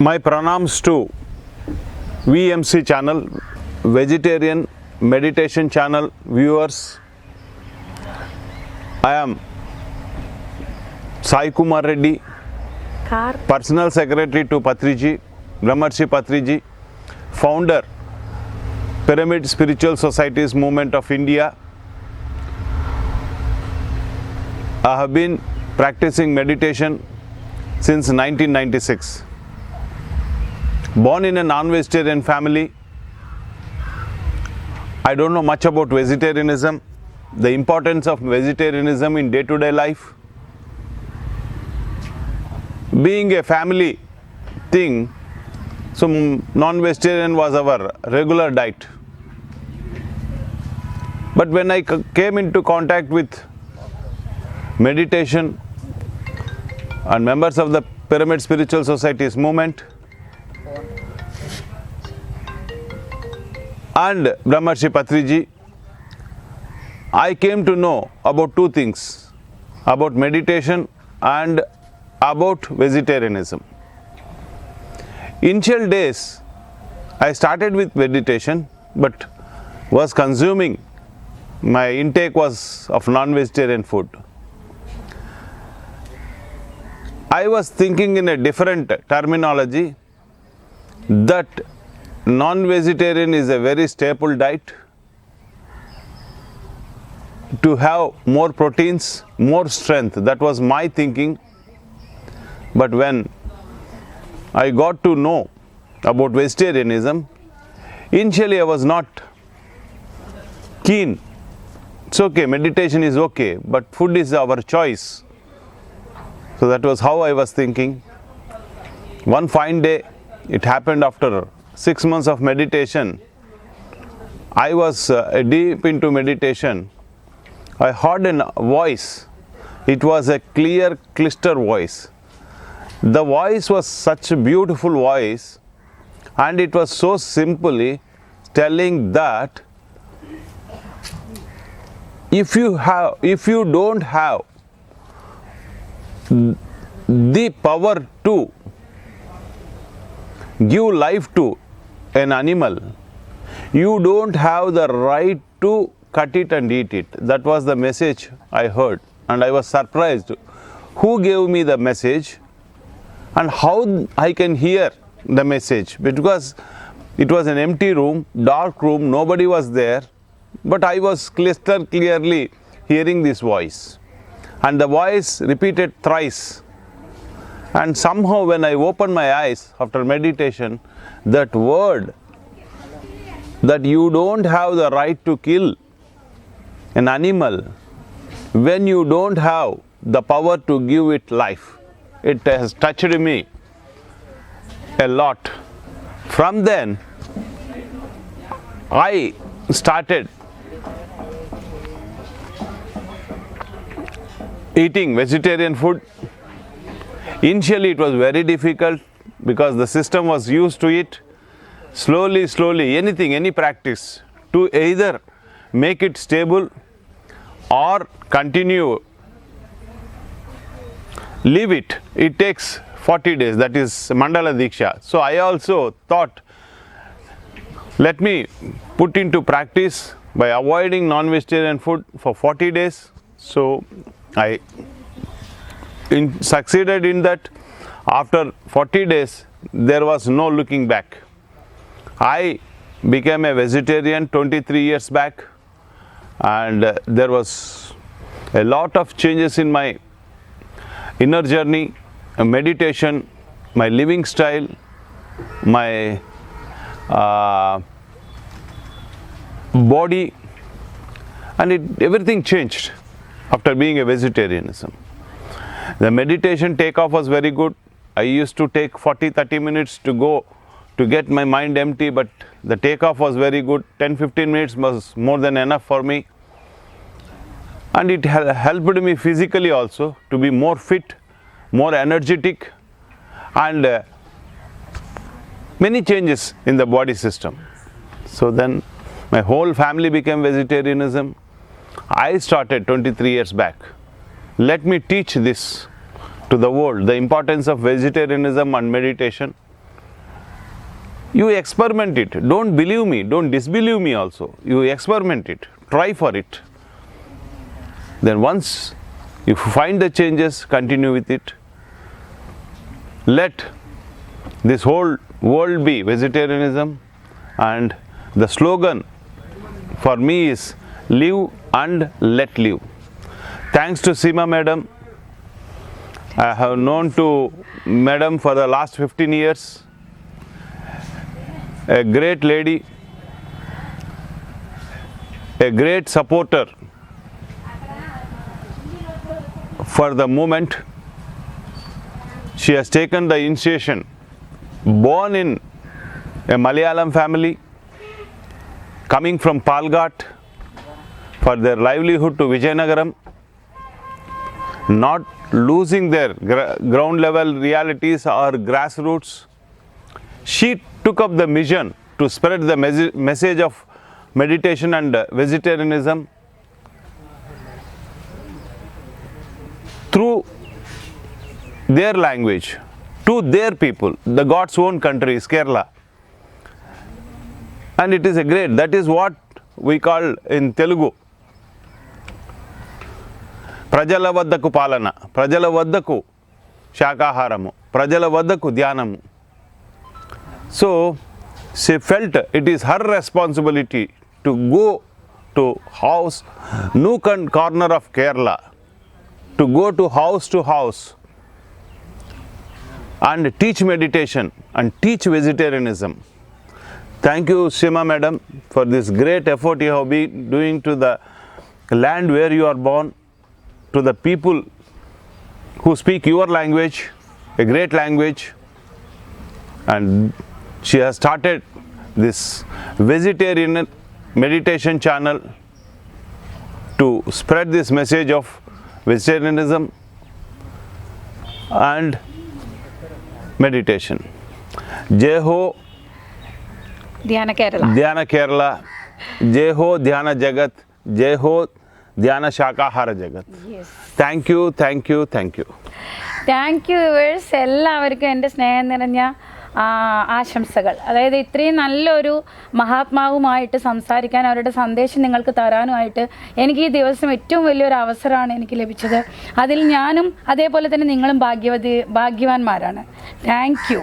My pranams to VMC channel, Vegetarian Meditation channel viewers. I am Sai Kumar Reddy, Personal Secretary to Patriji, Brahmarshi Patriji, Founder, Pyramid Spiritual Societies Movement of India. I have been practicing meditation since 1996. Born in a non-vegetarian family, I don't know much about vegetarianism, the importance of vegetarianism in day-to-day life. Being a family thing, so non-vegetarian was our regular diet. But when I came into contact with meditation and members of the Pyramid Spiritual Societies movement and Brahmarshi Patriji, I came to know about two things, about meditation and about vegetarianism. Initial days, I started with meditation, but was consuming, my intake was of non-vegetarian food. I was thinking in a different terminology that non-vegetarian is a very staple diet to have more proteins, more strength. That was my thinking. But when I got to know about vegetarianism, initially I was not keen. It's okay, meditation is okay, but food is our choice. So that was how I was thinking. One fine day, it happened after 6 months of meditation. I was deep into meditation. I heard a voice. It was a clear, clear voice. The voice was such a beautiful voice, and it was so simply telling that if you don't have the power to give life to an animal, you don't have the right to cut it and eat it. That was the message I heard, and I was surprised. Who gave me the message and how I can hear the message? Because it was an empty room, dark room, nobody was there, but I was crystal clearly hearing this voice. And the voice repeated thrice. And somehow when I opened my eyes after meditation, that word, that you don't have the right to kill an animal when you don't have the power to give it life, it has touched me a lot. From then, I started eating vegetarian food. Initially it was very difficult because the system was used to it. Slowly, any practice to either make it stable or continue, leave it. It takes 40 days, that is Mandala Diksha. So I also thought, let me put into practice by avoiding non-vegetarian food for 40 days. So I succeeded in that. After 40 days, there was no looking back. I became a vegetarian 23 years back, and there was a lot of changes in my inner journey, meditation, my living style, my body, and everything changed after being a vegetarianism. The meditation takeoff was very good. I used to take 40-30 minutes to go to get my mind empty, but the takeoff was very good. 10-15 minutes was more than enough for me. And it helped me physically also to be more fit, more energetic, and many changes in the body system. So then my whole family became vegetarianism. I started 23 years back. Let me teach this to the world, the importance of vegetarianism and meditation. You experiment it. Don't believe me. Don't disbelieve me also. You experiment it. Try for it. Then once you find the changes, continue with it. Let this whole world be vegetarianism, and the slogan for me is live and let live. Thanks to Seema madam. I have known to madam for the last 15 years. A great lady, a great supporter for the movement. She has taken the initiation. Born in a Malayalam family, coming from Palghat for their livelihood to Vijayanagaram, not losing their ground level realities or grassroots. She took up the mission to spread the message of meditation and vegetarianism through their language to their people. The God's own country is Kerala, and it is a great, that is what we call in Telugu Prajala Vaddaku Palana, Prajala Vaddaku Shakaharamu, Prajala Vaddaku Dhyanamu. So she felt it is her responsibility to go to house, nook and corner of Kerala, to go to house and teach meditation and teach vegetarianism. Thank you, Seema madam, for this great effort you have been doing to the land where you are born, to the people who speak your language, a great language. And she has started this vegetarian meditation channel to spread this message of vegetarianism and meditation. Jai Ho Dhyana Kerala. Dhyana Kerala. Jai Ho Dhyana Jagat. Jai Ho Dhyana Shakahara Jagat. Yes. Thank you, thank you, thank you. Thank you viewers. എല്ലാവർക്കും എൻ്റെ സ്നേഹം നിറഞ്ഞ ആശംസകൾ. അതായത് ഇത്രയും നല്ലൊരു മഹാത്മാവുമായിട്ട് സംസാരിക്കാൻ, അവരുടെ സന്ദേശം നിങ്ങൾക്ക് തരാനുമായിട്ട് എനിക്ക് ഈ ദിവസം ഏറ്റവും വലിയൊരു അവസരമാണ് എനിക്ക് ലഭിച്ചത്. അതിൽ ഞാനും അതേപോലെ തന്നെ നിങ്ങളും ഭാഗ്യവാന്മാരാണ്. Thank you.